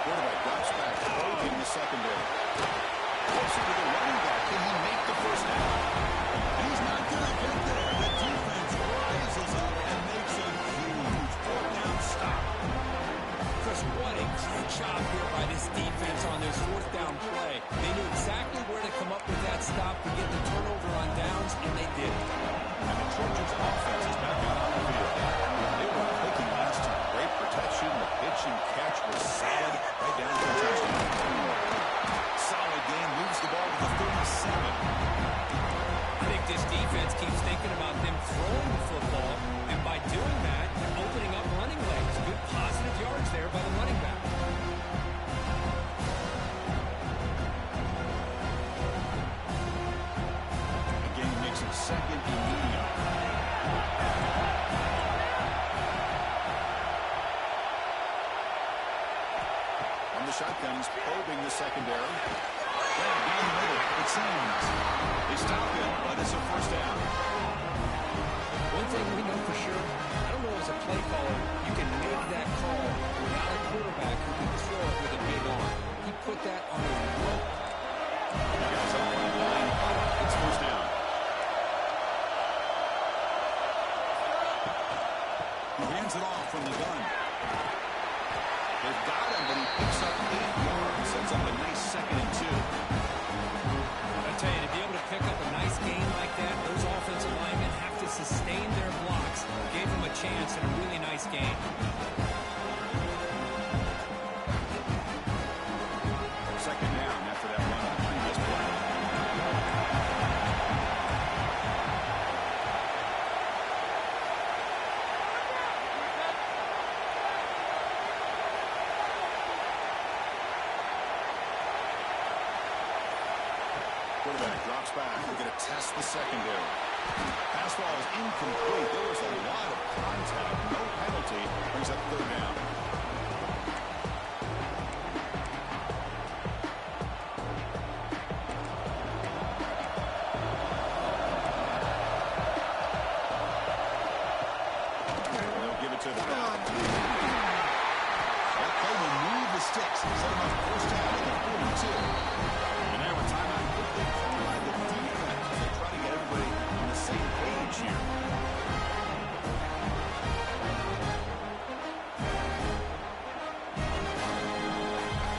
Quarterback drops back, holding the secondary. Closer to the running back. Can he make the first down? He's not going to get there. The defense rises up and makes a huge fourth down stop. Chris, what a great job here by this defense on this fourth down play. They knew exactly where to come up with that stop to get the turnover on downs, and they did it. And the Trojans' offense is back out on the field. They were clicking last time. Great protection. The pitch and catch was solid right down to the touchdown. Solid game. Moves the ball to the 37. I think this defense keeps thinking about them throwing the football, and by doing that, they're opening up running lanes. Good positive yards there by the running back. Again, he makes it second and medium. On the shotgun, he's probing the secondary. Down the middle, it seems. They stop him, but it's a first down. One thing we know for sure, I don't know as a play caller, you can make that call without a quarterback who can throw it with a big arm. He put that on a rope. The guys up on the line. It's first down. He hands it off from the gun. They've got him, but he picks up 8 yards. Sets up a nice second and 2. I tell you, to be able to pick up a nice gain like that, those offensive linemen have to sustain their blocks. Gave them a chance and a really nice game. second down after that run on the previous play. Quarterback drops back. We're going to test the secondary. Pass ball is incomplete. There was a lot of contact. No penalty. Brings up third down. And they'll give it to the back. That play will move the sticks. Set them up first down at the 42. And now a timeout quickly called by the defense. They try to get everybody on the same page here.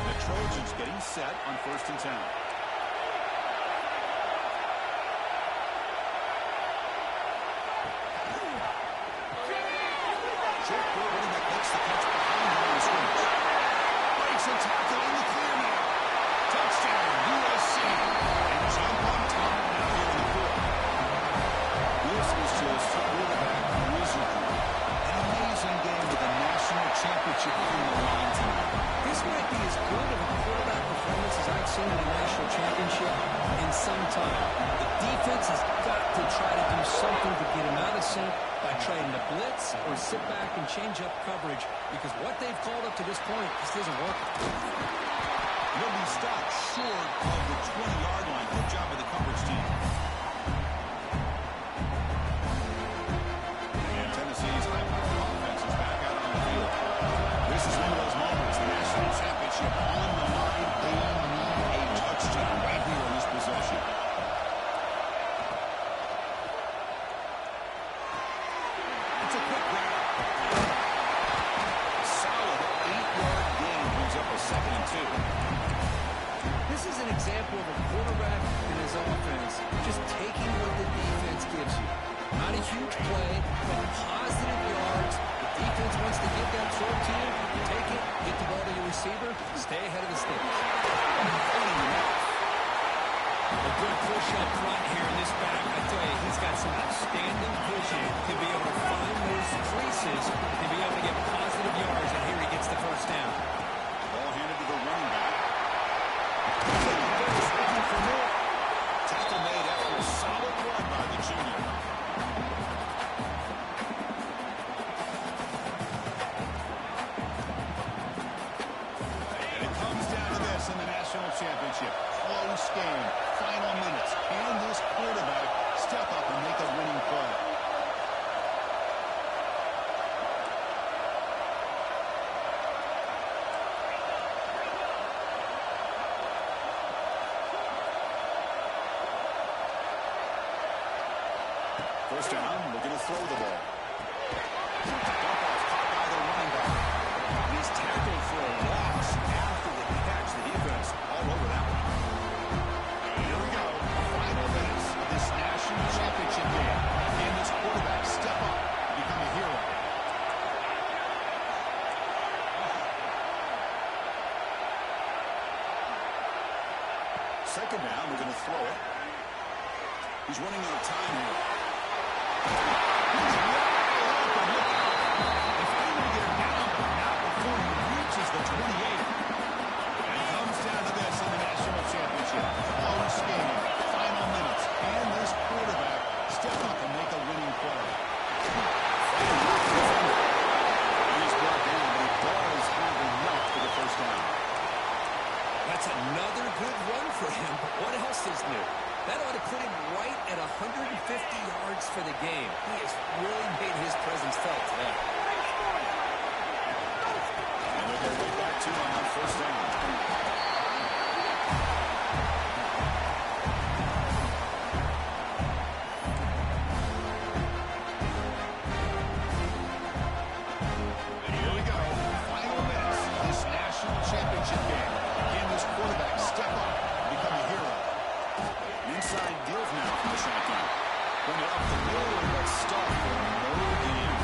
The Trojans getting set on 1st and 10. Short throw, running back makes the catch behind the line of scrimmage. Breaks a tackle in the clear now. Touchdown, USC. And jump on top now here in the fourth. This is just quarterback wizardry. An amazing game with a national championship on the line tonight. This might be as good of a quarterback performance as I've seen in a national championship in some time. The defense has got to try to do something to get him out of sync by trying to blitz or sit back and change up coverage, because what they've called up to this point just isn't working. He'll be stopped short of the 20-yard line. Good job of the coverage team. And Tennessee's high-powered offense is back out on the field. This is one of those moments, the national championship on the line. They need a touchdown right here in this possession. It's a quick grab. A solid 8-yard gain brings up a 2nd and 2. This is an example of a quarterback and his offense just taking what the defense gives you. Not a huge play, but positive yards. The defense wants to get that throw to you. You take it, get the ball to your receiver, stay ahead of the sticks. A good push up front here in this back. I tell you, he's got some outstanding vision to be able to find those creases, to be able to get positive yards, and here he gets the first down. Ball handed to the running back. Looking for more. Tackle made after a solid run by the junior. And it comes down to this in the national championship. Close game. Final minutes. Can this quarterback step up and make a winning play? First down, looking to throw the ball. Dump off caught by the running back. He's tackled for a loss after the catch. The defense all over that one. Here we go. Final minutes of this national championship game. Can this quarterback step up and become a hero? Second down, we're going to throw it. He's running out of time here. He's wide open. Look out. They finally get him down, but not before he reaches the 28. And it comes down to this in the national championship. Close game. Final minutes. Can this quarterback step up and make a winning play? He's brought down, but he does have enough for the first down. That's another good run for him, but what else is new? That ought to put him right at 150 yards for the game. He has really made his presence felt today. And they'll go right back to him on first down. And here we go. Final minutes of this national championship game. Can this quarterback step up and become a hero? Inside deals now from the shotgun. Bring it up the middle and let's start for another game.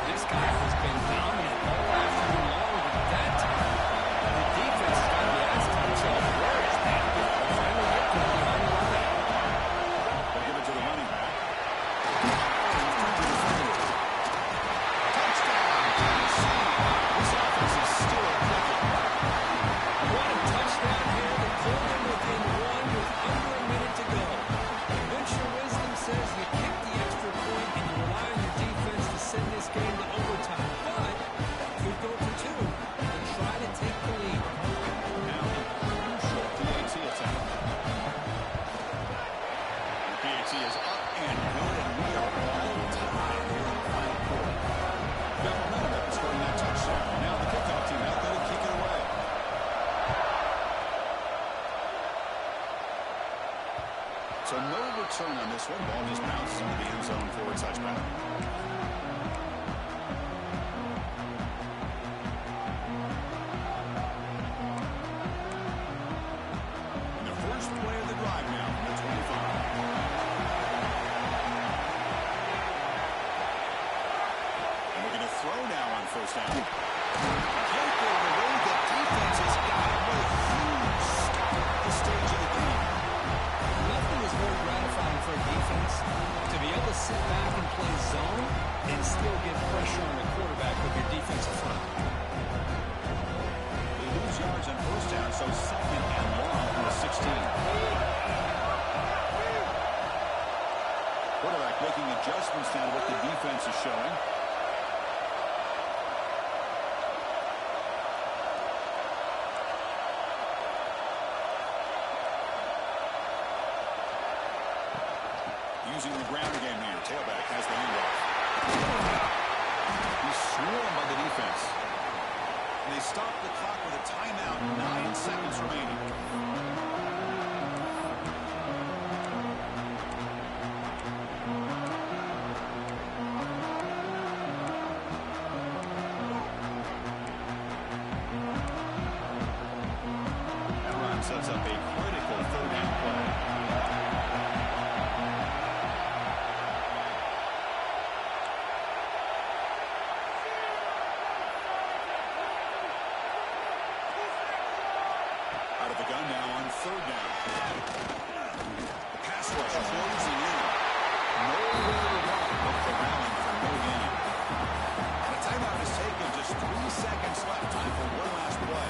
This guy has been dominant all afternoon long, but that time So no return on this one. Ball just bounces into the end zone for a touchback. And the first play of the drive now from the 25. And we're going to throw now on first down. Right there, the way that defense has got him. What a huge stop at this stage of the game. Nothing is more gratifying for a defense to be able to sit back and play zone and still get pressure on the quarterback with your defensive front. They lose yards on first down, so second and long from the 16. Quarterback making adjustments now to what the defense is showing. Using the ground game here. Tailback has the handoff. He's swarmed by the defense. And they stop the clock with a timeout. 9 seconds remaining. That run sets up a critical third down play. Out of the gun now on third down. The pass rush closing in. Nowhere to run but corralling for no gain. And a timeout is taken. Just 3 seconds left. Time for one last play.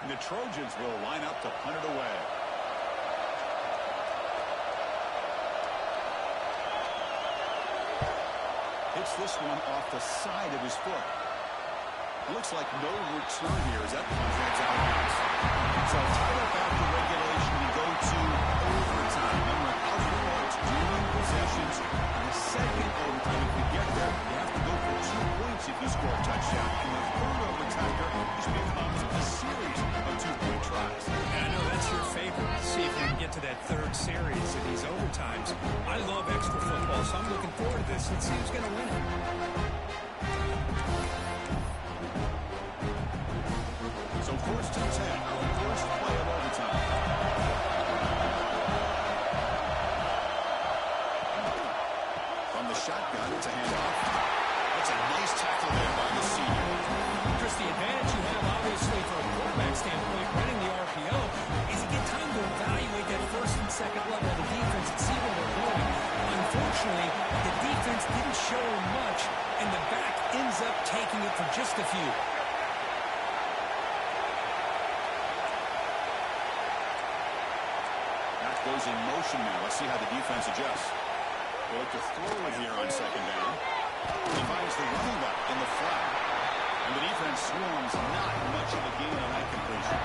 And the Trojans will line up to punt it away. Hits this one off the side of his foot. It looks like no return here as that punt heads out of bounds. So tied up after regulation, we go to overtime. Remember, outdoor yards during possessions. In the second overtime, if we get there, you have to go for 2 points if you score a touchdown. In the third overtime, this becomes a series of 2-point tries. And I know that's your favorite. See if we can get to that third series of these overtimes. I love extra football, so I'm looking forward to this. Let's see who's going to win it. So first and 10 on the first play of overtime. From the shotgun, it's a handoff. That's a nice tackle there by the senior. Chris, the advantage you have, obviously, from a quarterback standpoint, running the RPO, is you get time to evaluate that first and second level of the defense and see where they're going. Unfortunately, the defense didn't show much, and the back ends up taking it for just a few. That goes in motion now. Let's see how the defense adjusts. They look to throw it here on second down. He finds the running back in the flat. And the defense swarms, not much of a gain on that completion.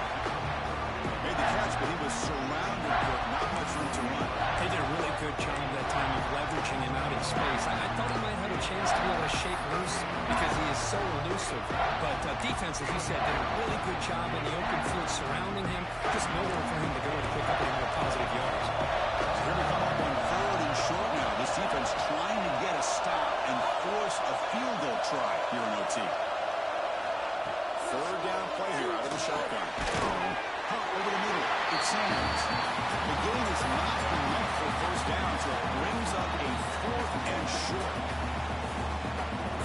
Made the catch, but he was surrounded, Kirk. Not much room to run. They did a really good job that time of leveraging him out in space. I thought he might have a chance to be able to shake loose because he is so elusive. But defense, as you said, did a really good job in the open field surrounding him. Just nowhere for him to go to pick up any more positive yards. So here we come up on third and short now. This defense trying to get a stop and force a field goal try here in OT. Third down play here out of the shotgun. Hunt over the middle. It seems the game is not enough for first down, so it brings up a fourth and short.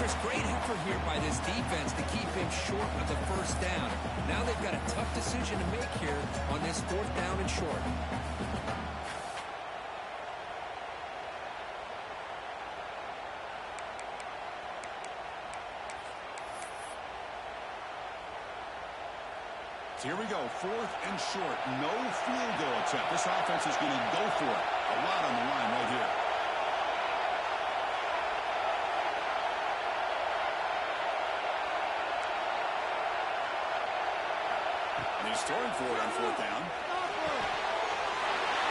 Chris, great effort here by this defense to keep him short of the first down. Now they've got a tough decision to make here on this fourth down and short. Here we go, fourth and short. No field goal attempt. This offense is going to go for it. A lot on the line right here. And he's throwing for it on fourth down.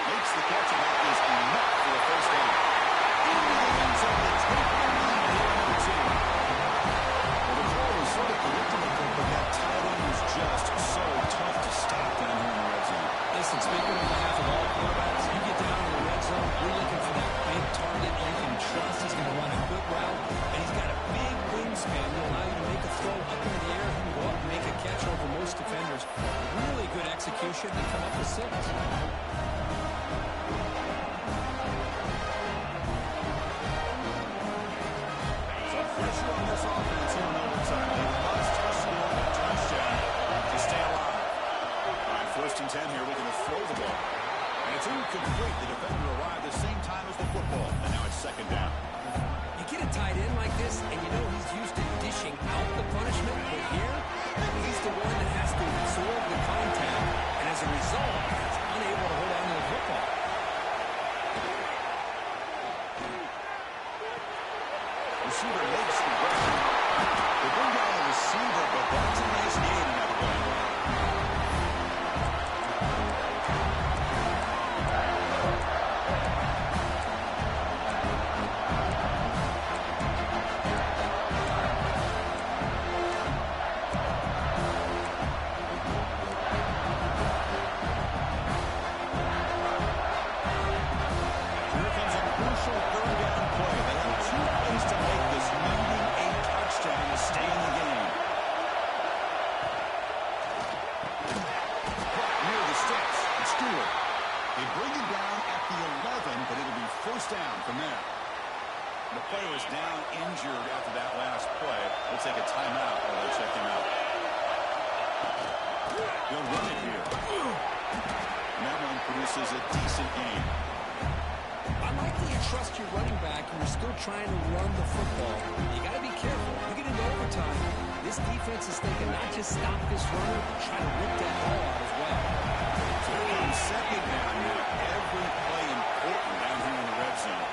They makes the catch, and that is enough for a first down. Into the end zone to take the lead here on the team. Well, the call was sort of predictable, but that tight end was just so tough to stop down here in the red zone. Listen, speaking on behalf of all quarterbacks, you get down in the red zone, you're looking for that big target you can trust. He's going to run a good route, and he's got a big wingspan that will allow you to make a throw up in the air. He can go up and make a catch over most defenders. Really good execution and come up with 6. Some pressure on this offense here in overtime. They must score a touchdown to stay alive. All right, 1st and 10 here, looking to throw the ball. And it's incomplete. The defender arrived the same time as the football, and now it's 2nd down. You get a tight end like this, and you know he's used to dishing out the punishment, but here, he's the one that has to absorb the contact, and as a result, he's unable to hold on to the football. Receiver makes the grab. They bring down the receiver, but that's a nice gain in that play. Trying to run the football. You got to be careful. You get into overtime, this defense is thinking not just stop this runner, but try to rip that ball out as well. So here comes 2nd down now. Every play important down here in the red zone.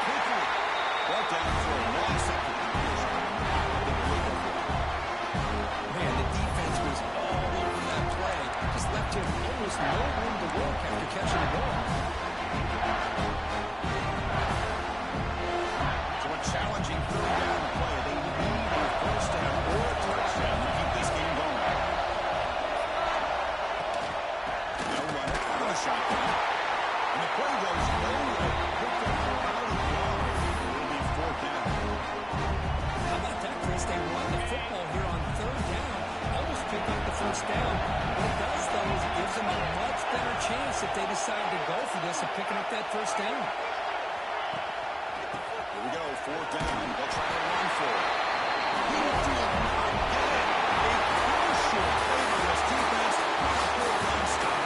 Quickly brought down for a loss of man, the defense was all over that play. Just left him almost no room to work after catching the ball. Challenging 3rd down play. They need a 1st down or a touchdown to keep this game going. No run out of the shotgun. And the play goes nowhere. Picked up out of the yard. It will be 4th down. How about that, Chris? They run the football here on 3rd down. Almost pick up the 1st down. What it does, though, is it gives them a much better chance if they decide to go for this of picking up that 1st down. Here we go, 4th down. They'll try to run for it. He did not get it. A crucial play by this defense. Not a 4th down stop.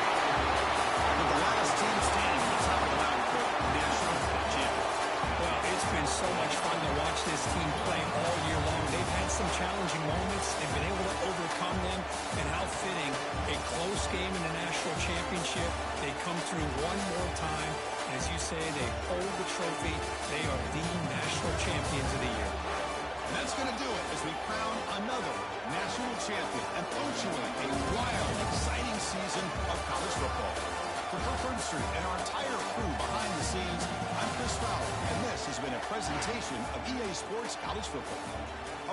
With the last team standing, let's have it out for national champion. Well, it's been so much fun to watch this team play all year long. They've had some challenging moments. They've been able to overcome them. And how fitting, a close game in the national championship. They come through one more time. And as you say, they hold the trophy. They are the national champions of the year. And that's going to do it as we crown another national champion and punctuate a wild, exciting season of college football. For Burford Street and our entire crew behind the scenes, I'm Chris Fowler, and this has been a presentation of EA Sports College Football.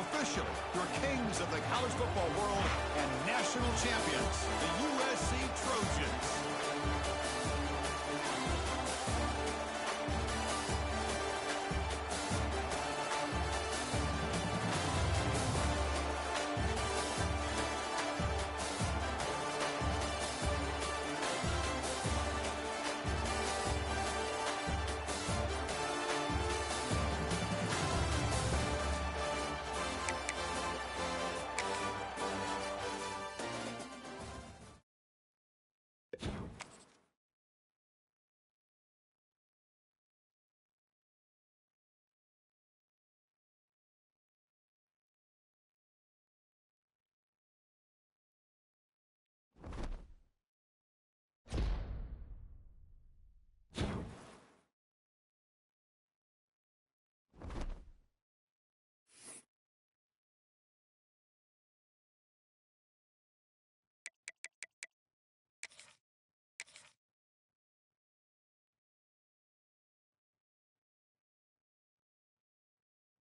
Officially, your kings of the college football world and national champions, the USC Trojans.